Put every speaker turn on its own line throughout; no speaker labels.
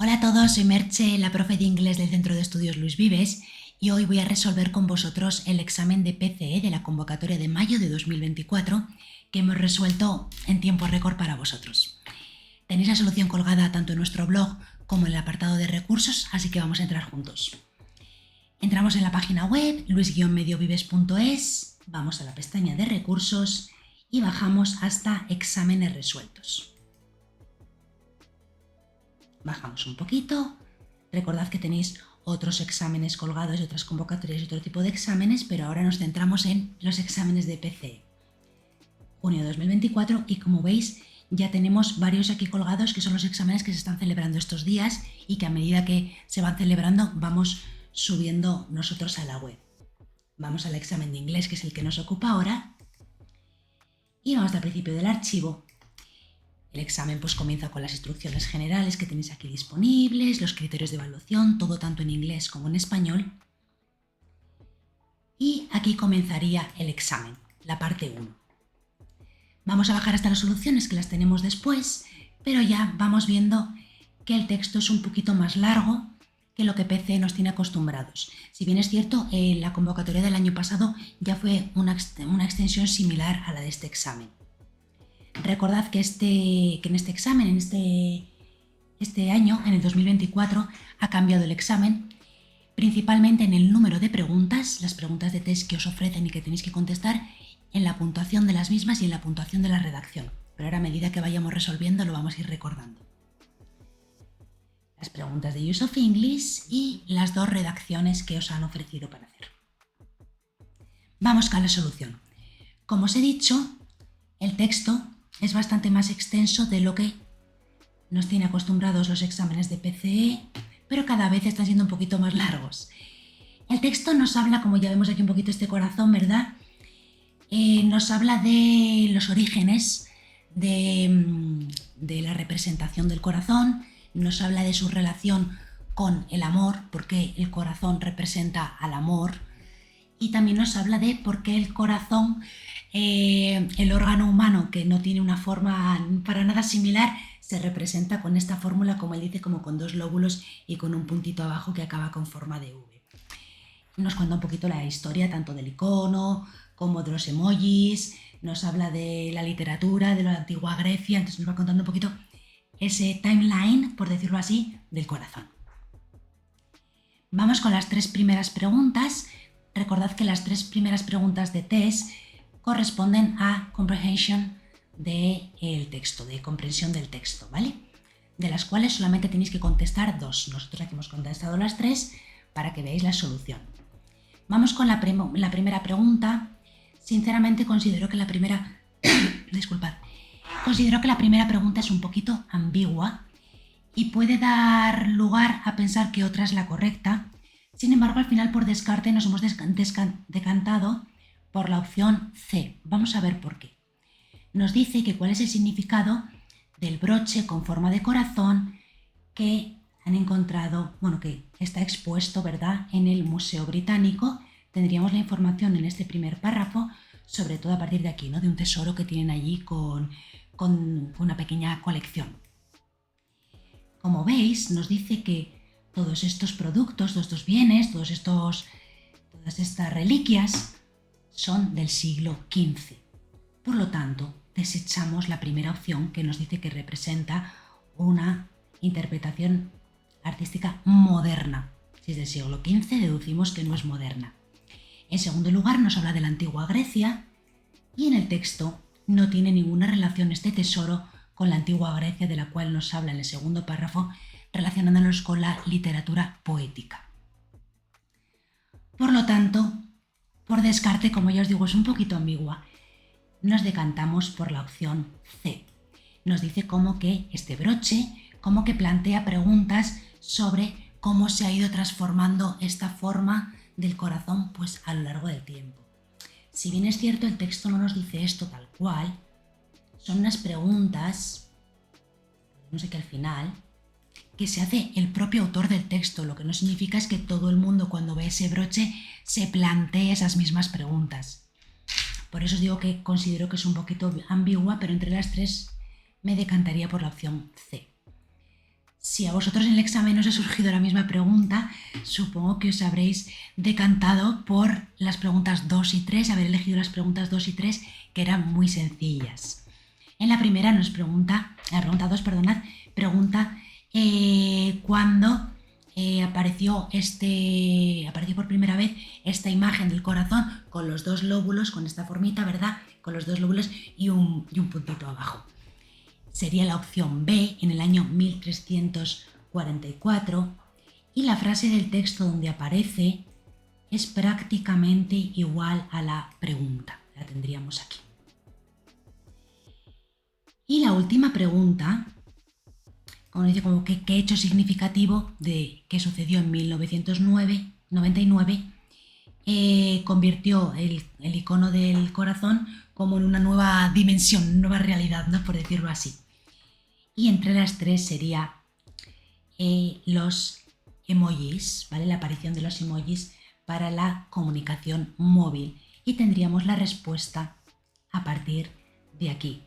Hola a todos, soy Merche, la profe de inglés del Centro de Estudios Luis Vives, y hoy voy a resolver con vosotros el examen de PCE de la convocatoria de mayo de 2024 que hemos resuelto en tiempo récord para vosotros. Tenéis la solución colgada tanto en nuestro blog como en el apartado de recursos, así que vamos a entrar juntos. Entramos en la página web luis-mediovives.es, vamos a la pestaña de recursos y bajamos hasta exámenes resueltos. Bajamos un poquito. Recordad que tenéis otros exámenes colgados y otras convocatorias y otro tipo de exámenes, pero ahora nos centramos en los exámenes de PCE. Junio de 2024 y como veis ya tenemos varios aquí colgados que son los exámenes que se están celebrando estos días y que a medida que se van celebrando vamos subiendo nosotros a la web. Vamos al examen de inglés, que es el que nos ocupa ahora, y vamos al principio del archivo. El examen pues comienza con las instrucciones generales que tenéis aquí disponibles, los criterios de evaluación, todo tanto en inglés como en español. Y aquí comenzaría el examen, la parte 1. Vamos a bajar hasta las soluciones que las tenemos después, pero ya vamos viendo que el texto es un poquito más largo que lo que PCE nos tiene acostumbrados. Si bien es cierto, la convocatoria del año pasado ya fue una extensión similar a la de este examen. Recordad que en este examen, en este año, en el 2024, ha cambiado el examen, principalmente en el número de preguntas, las preguntas de test que os ofrecen y que tenéis que contestar, en la puntuación de las mismas y en la puntuación de la redacción. Pero ahora a medida que vayamos resolviendo lo vamos a ir recordando. Las preguntas de Use of English y las dos redacciones que os han ofrecido para hacer. Vamos con la solución. Como os he dicho, el texto es bastante más extenso de lo que nos tiene acostumbrados los exámenes de PCE, pero cada vez están siendo un poquito más largos. El texto nos habla, como ya vemos aquí un poquito este corazón, ¿verdad? Nos habla de los orígenes de la representación del corazón, nos habla de su relación con el amor, porque el corazón representa al amor, y también nos habla de por qué el corazón, el órgano humano que no tiene una forma para nada similar, se representa con esta fórmula, como él dice, como con dos lóbulos y con un puntito abajo que acaba con forma de V. Nos cuenta un poquito la historia tanto del icono como de los emojis, nos habla de la literatura, de la antigua Grecia, entonces nos va contando un poquito ese timeline, por decirlo así, del corazón. Vamos con las tres primeras preguntas. Recordad que las tres primeras preguntas de test corresponden a comprehension del texto, de comprensión del texto, ¿vale? De las cuales solamente tenéis que contestar dos. Nosotros aquí hemos contestado las tres para que veáis la solución. Vamos con la primera pregunta. Sinceramente considero que la primera pregunta es un poquito ambigua y puede dar lugar a pensar que otra es la correcta. Sin embargo, al final por descarte nos hemos decantado por la opción C. Vamos a ver por qué. Nos dice que cuál es el significado del broche con forma de corazón que han encontrado, que está expuesto, ¿verdad?, en el Museo Británico. Tendríamos la información en este primer párrafo, sobre todo a partir de aquí, ¿no?, de un tesoro que tienen allí con una pequeña colección. Como veis, nos dice que todos estos productos, todos estos bienes, todas estas reliquias son del siglo XV. Por lo tanto, desechamos la primera opción que nos dice que representa una interpretación artística moderna. Si es del siglo XV, deducimos que no es moderna. En segundo lugar, nos habla de la antigua Grecia y en el texto no tiene ninguna relación este tesoro con la antigua Grecia, de la cual nos habla en el segundo párrafo, relacionándonos con la literatura poética. Por lo tanto, por descarte, como ya os digo, es un poquito ambigua, nos decantamos por la opción C. Nos dice como que este broche, como que plantea preguntas sobre cómo se ha ido transformando esta forma del corazón pues a lo largo del tiempo. Si bien es cierto, el texto no nos dice esto tal cual, son unas preguntas, no sé qué al final, que se hace el propio autor del texto, lo que no significa es que todo el mundo cuando ve ese broche se plantee esas mismas preguntas. Por eso os digo que considero que es un poquito ambigua, pero entre las tres me decantaría por la opción C. Si a vosotros en el examen os ha surgido la misma pregunta, supongo que os habréis decantado por las preguntas 2 y 3, haber elegido las preguntas 2 y 3, que eran muy sencillas. En la primera nos pregunta, la pregunta 2, perdonad, pregunta cuándo apareció por primera vez esta imagen del corazón con los dos lóbulos, con esta formita, ¿verdad? Con los dos lóbulos y un puntito abajo. Sería la opción B en el año 1344 y la frase del texto donde aparece es prácticamente igual a la pregunta. La tendríamos aquí. Y la última pregunta, como dice, como qué hecho significativo de qué sucedió en 1999 convirtió el icono del corazón como en una nueva dimensión, nueva realidad, ¿no? Por decirlo así. Y entre las tres sería los emojis, ¿vale? La aparición de los emojis para la comunicación móvil. Y tendríamos la respuesta a partir de aquí.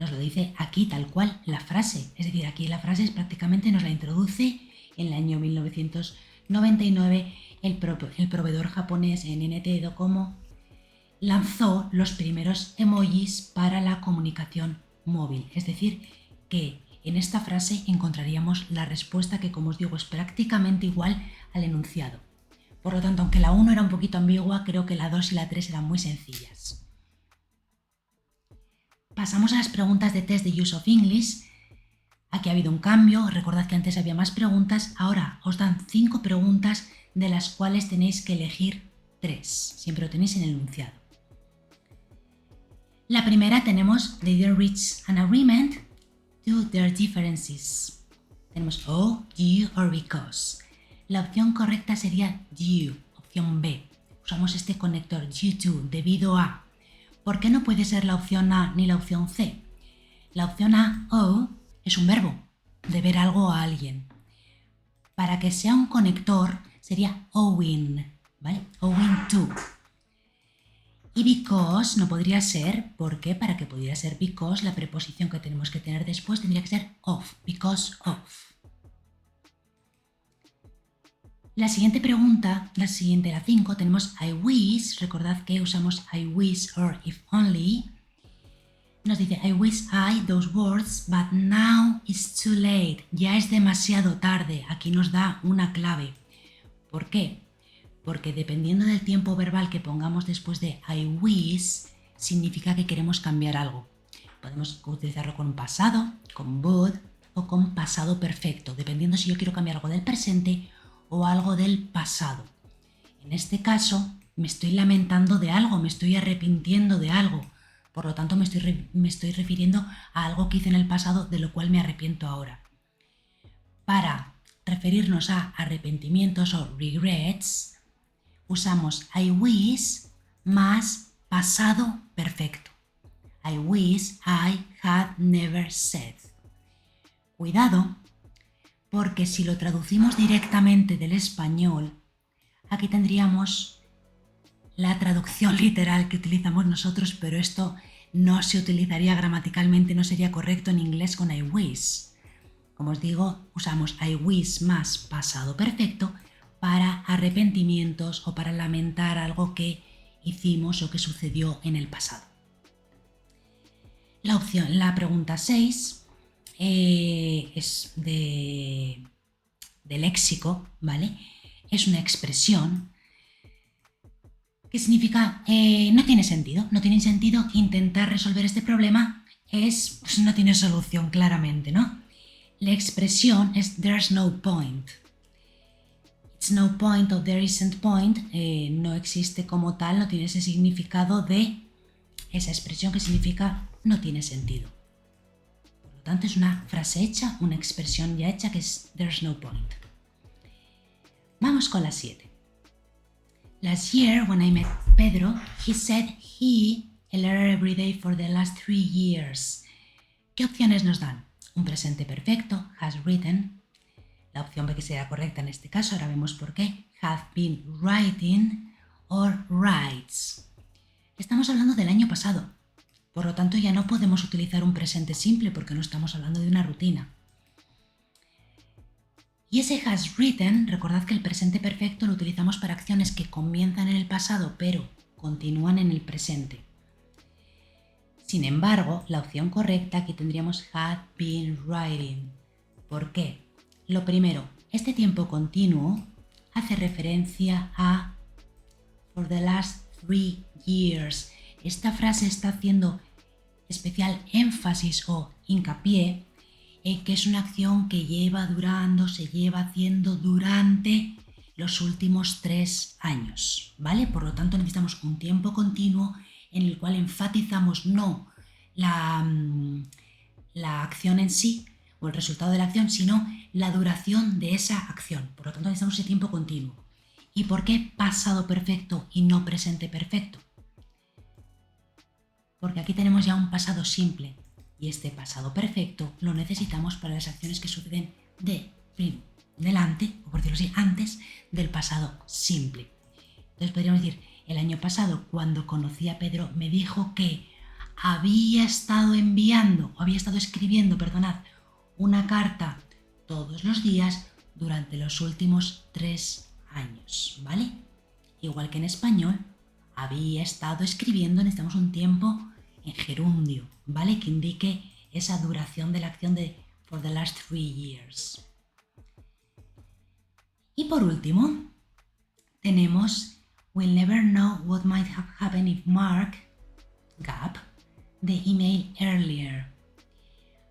Nos lo dice aquí tal cual la frase. Es decir, aquí la frase prácticamente nos la introduce en el año 1999 el proveedor japonés NTT Docomo lanzó los primeros emojis para la comunicación móvil. Es decir, que en esta frase encontraríamos la respuesta que, como os digo, es prácticamente igual al enunciado. Por lo tanto, aunque la 1 era un poquito ambigua, creo que la 2 y la 3 eran muy sencillas. Pasamos a las preguntas de test de Use of English. Aquí ha habido un cambio, recordad que antes había más preguntas, ahora os dan 5 preguntas de las cuales tenéis que elegir 3, siempre lo tenéis en el enunciado. La primera tenemos They didn't reach an agreement due to their differences. Tenemos O, due or because. La opción correcta sería due, opción B. Usamos este conector due to, debido a. ¿Por qué no puede ser la opción A ni la opción C? La opción A, O, es un verbo, deber algo a alguien. Para que sea un conector sería owing, ¿vale? Owing to. Y because no podría ser, porque para que pudiera ser because, la preposición que tenemos que tener después tendría que ser of, because of. La siguiente pregunta, la 5, tenemos I wish, recordad que usamos I wish or if only. Nos dice I wish I those words, but now it's too late. Ya es demasiado tarde. Aquí nos da una clave. ¿Por qué? Porque dependiendo del tiempo verbal que pongamos después de I wish, significa que queremos cambiar algo. Podemos utilizarlo con pasado, con would o con pasado perfecto, dependiendo si yo quiero cambiar algo del presente o algo del pasado. En este caso, me estoy lamentando de algo, me estoy arrepintiendo de algo. Por lo tanto, me estoy refiriendo a algo que hice en el pasado de lo cual me arrepiento ahora. Para referirnos a arrepentimientos o regrets, usamos I wish más pasado perfecto. I wish I had never said. Cuidado, porque si lo traducimos directamente del español, aquí tendríamos la traducción literal que utilizamos nosotros, pero esto no se utilizaría gramaticalmente, no sería correcto en inglés con I wish. Como os digo, usamos I wish más pasado perfecto para arrepentimientos o para lamentar algo que hicimos o que sucedió en el pasado. La pregunta 6 es de léxico, ¿vale? Es una expresión que significa no tiene sentido intentar resolver este problema, pues no tiene solución claramente, ¿no? La expresión es there's no point. It's no point o there isn't point, no existe como tal, no tiene ese significado de esa expresión que significa no tiene sentido. Por lo tanto, es una frase hecha, una expresión ya hecha que es there's no point. Vamos con la 7. Last year, when I met Pedro, he said he a letter every day for the last 3 years. ¿Qué opciones nos dan? Un presente perfecto, has written. La opción B que será correcta en este caso, ahora vemos por qué. Have been writing or writes. Estamos hablando del año pasado. Por lo tanto, ya no podemos utilizar un presente simple porque no estamos hablando de una rutina. Y ese has written, recordad que el presente perfecto lo utilizamos para acciones que comienzan en el pasado pero continúan en el presente. Sin embargo, la opción correcta aquí tendríamos had been writing. ¿Por qué? Lo primero, este tiempo continuo hace referencia a for the last 3 years. Esta frase está haciendo especial énfasis o hincapié en que es una acción que se lleva haciendo durante los últimos 3 años, ¿vale? Por lo tanto, necesitamos un tiempo continuo en el cual enfatizamos no la acción en sí o el resultado de la acción, sino la duración de esa acción. Por lo tanto, necesitamos ese tiempo continuo. ¿Y por qué pasado perfecto y no presente perfecto? Porque aquí tenemos ya un pasado simple y este pasado perfecto lo necesitamos para las acciones que suceden delante, o por decirlo así, antes del pasado simple. Entonces podríamos decir, el año pasado cuando conocí a Pedro me dijo que había estado escribiendo, una carta todos los días durante los últimos 3 años, ¿vale? Igual que en español, había estado escribiendo, necesitamos un tiempo en gerundio, ¿vale? Que indique esa duración de la acción de for the last 3 years. Y por último, tenemos we'll never know what might have happened if Mark gap the email earlier.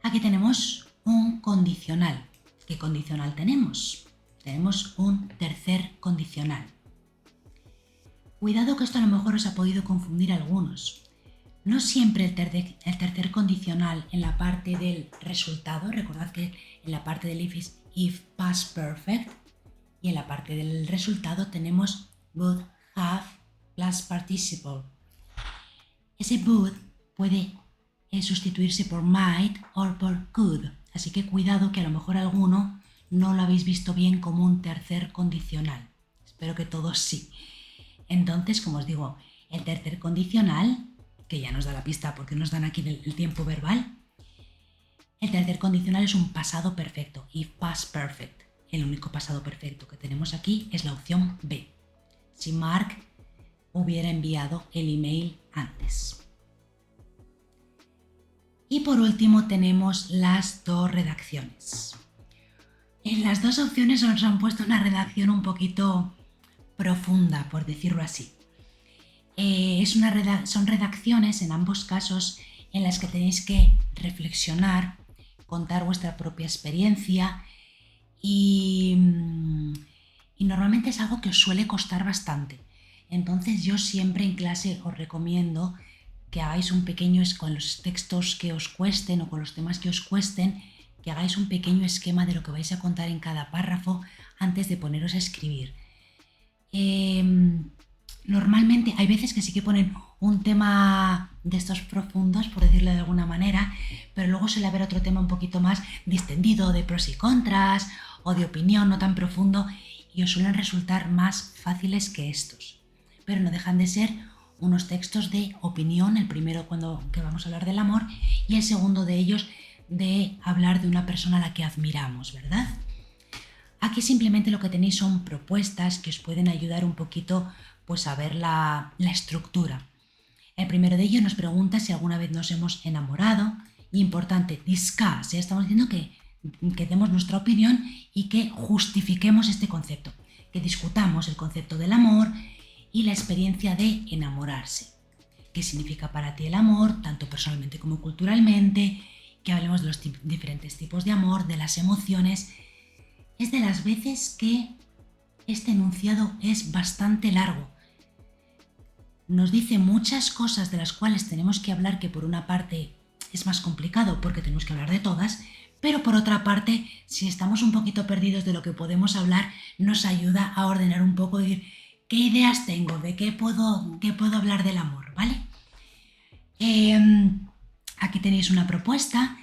Aquí tenemos un condicional. ¿Qué condicional tenemos? Tenemos un tercer condicional. Cuidado que esto a lo mejor os ha podido confundir a algunos. No siempre el tercer condicional en la parte del resultado, recordad que en la parte del if past perfect, y en la parte del resultado tenemos would, have, plus participle. Ese would puede sustituirse por might o por could, así que cuidado que a lo mejor alguno no lo habéis visto bien como un tercer condicional. Espero que todos sí. Entonces, como os digo, el tercer condicional, que ya nos da la pista porque nos dan aquí el tiempo verbal, el tercer condicional es un pasado perfecto, if past perfect. El único pasado perfecto que tenemos aquí es la opción B, si Mark hubiera enviado el email antes. Y por último tenemos las dos redacciones. En las dos opciones nos han puesto una redacción un poquito profunda, por decirlo así. Son redacciones en ambos casos en las que tenéis que reflexionar, contar vuestra propia experiencia y normalmente es algo que os suele costar bastante. Entonces yo siempre en clase os recomiendo que hagáis un pequeño, con los textos que os cuesten o con los temas que os cuesten, que hagáis un pequeño esquema de lo que vais a contar en cada párrafo antes de poneros a escribir. Normalmente hay veces que sí que ponen un tema de estos profundos, por decirlo de alguna manera, pero luego suele haber otro tema un poquito más distendido, de pros y contras o de opinión no tan profundo, y os suelen resultar más fáciles que estos. Pero no dejan de ser unos textos de opinión, el primero que vamos a hablar del amor y el segundo de ellos de hablar de una persona a la que admiramos, ¿verdad? Aquí simplemente lo que tenéis son propuestas que os pueden ayudar un poquito pues a ver la estructura. El primero de ellos nos pregunta si alguna vez nos hemos enamorado. Y importante, discuss, estamos diciendo que demos nuestra opinión y que justifiquemos este concepto, que discutamos el concepto del amor y la experiencia de enamorarse. ¿Qué significa para ti el amor, tanto personalmente como culturalmente? Que hablemos de los diferentes tipos de amor, de las emociones. Es de las veces que este enunciado es bastante largo. Nos dice muchas cosas de las cuales tenemos que hablar, que por una parte es más complicado porque tenemos que hablar de todas, pero por otra parte, si estamos un poquito perdidos de lo que podemos hablar, nos ayuda a ordenar un poco, decir qué ideas tengo, de qué puedo hablar del amor, ¿vale? Aquí tenéis una propuesta.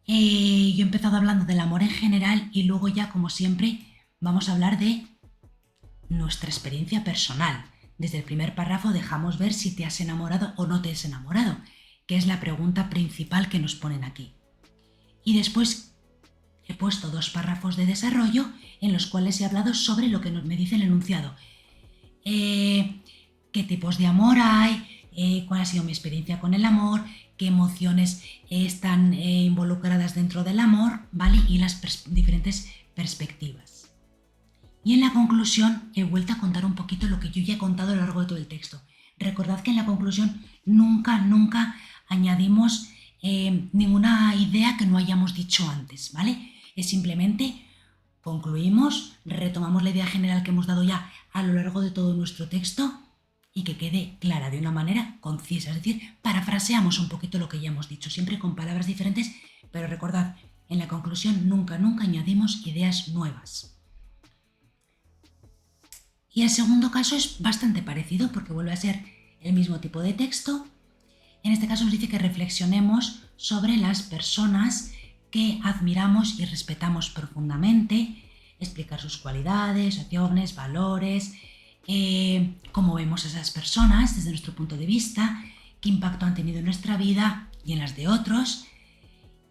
Yo he empezado hablando del amor en general y luego ya, como siempre, vamos a hablar de nuestra experiencia personal. Desde el primer párrafo dejamos ver si te has enamorado o no te has enamorado, que es la pregunta principal que nos ponen aquí. Y después he puesto 2 párrafos de desarrollo en los cuales he hablado sobre lo que me dice el enunciado. ¿Qué tipos de amor hay? ¿Cuál ha sido mi experiencia con el amor? ¿Qué emociones están involucradas dentro del amor? ¿Vale? Y las diferentes perspectivas. Y en la conclusión he vuelto a contar un poquito lo que yo ya he contado a lo largo de todo el texto. Recordad que en la conclusión nunca añadimos ninguna idea que no hayamos dicho antes, ¿vale? Es simplemente concluimos, retomamos la idea general que hemos dado ya a lo largo de todo nuestro texto y que quede clara de una manera concisa, es decir, parafraseamos un poquito lo que ya hemos dicho, siempre con palabras diferentes, pero recordad, en la conclusión nunca añadimos ideas nuevas. Y el segundo caso es bastante parecido porque vuelve a ser el mismo tipo de texto. En este caso nos dice que reflexionemos sobre las personas que admiramos y respetamos profundamente, explicar sus cualidades, acciones, valores, cómo vemos a esas personas desde nuestro punto de vista, qué impacto han tenido en nuestra vida y en las de otros.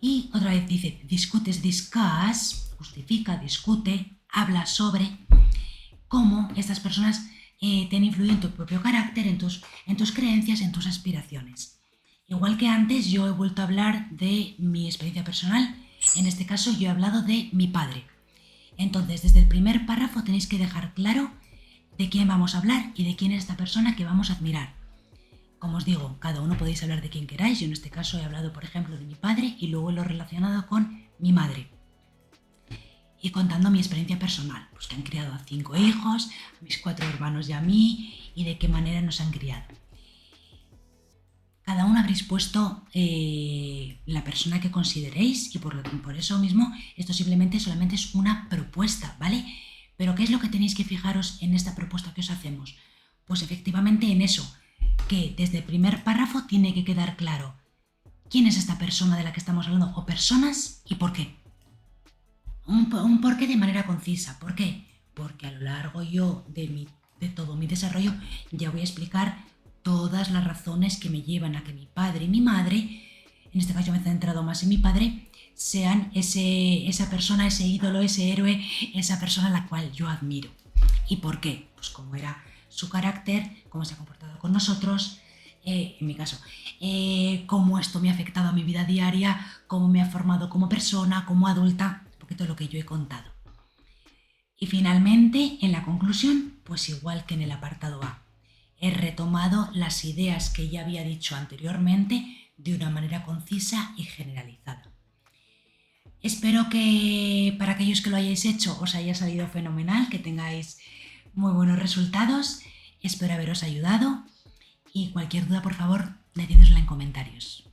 Y otra vez dice, discuss, justifica, discute, habla sobre cómo estas personas te han influido en tu propio carácter, en tus creencias, en tus aspiraciones. Igual que antes, yo he vuelto a hablar de mi experiencia personal. En este caso, yo he hablado de mi padre. Entonces, desde el primer párrafo tenéis que dejar claro de quién vamos a hablar y de quién es esta persona que vamos a admirar. Como os digo, cada uno podéis hablar de quien queráis. Yo en este caso he hablado, por ejemplo, de mi padre y luego lo he relacionado con mi madre. Y contando mi experiencia personal, pues que han criado a 5 hijos, a mis 4 hermanos y a mí, y de qué manera nos han criado. Cada uno habréis puesto la persona que consideréis y por eso mismo esto solamente es una propuesta, ¿vale? Pero ¿qué es lo que tenéis que fijaros en esta propuesta que os hacemos? Pues efectivamente en eso, que desde el primer párrafo tiene que quedar claro quién es esta persona de la que estamos hablando o personas y por qué. Un porqué de manera concisa. ¿Por qué? Porque a lo largo de todo mi desarrollo ya voy a explicar todas las razones que me llevan a que mi padre y mi madre, en este caso yo me he centrado más en mi padre, sean esa persona, ese ídolo, ese héroe, esa persona a la cual yo admiro. ¿Y por qué? Pues cómo era su carácter, cómo se ha comportado con nosotros, en mi caso, cómo esto me ha afectado a mi vida diaria, cómo me ha formado como persona, como adulta, un poquito lo que yo he contado. Y finalmente, en la conclusión, pues igual que en el apartado A, he retomado las ideas que ya había dicho anteriormente de una manera concisa y generalizada. Espero que para aquellos que lo hayáis hecho os haya salido fenomenal, que tengáis muy buenos resultados. Espero haberos ayudado y cualquier duda, por favor, decídnosla en comentarios.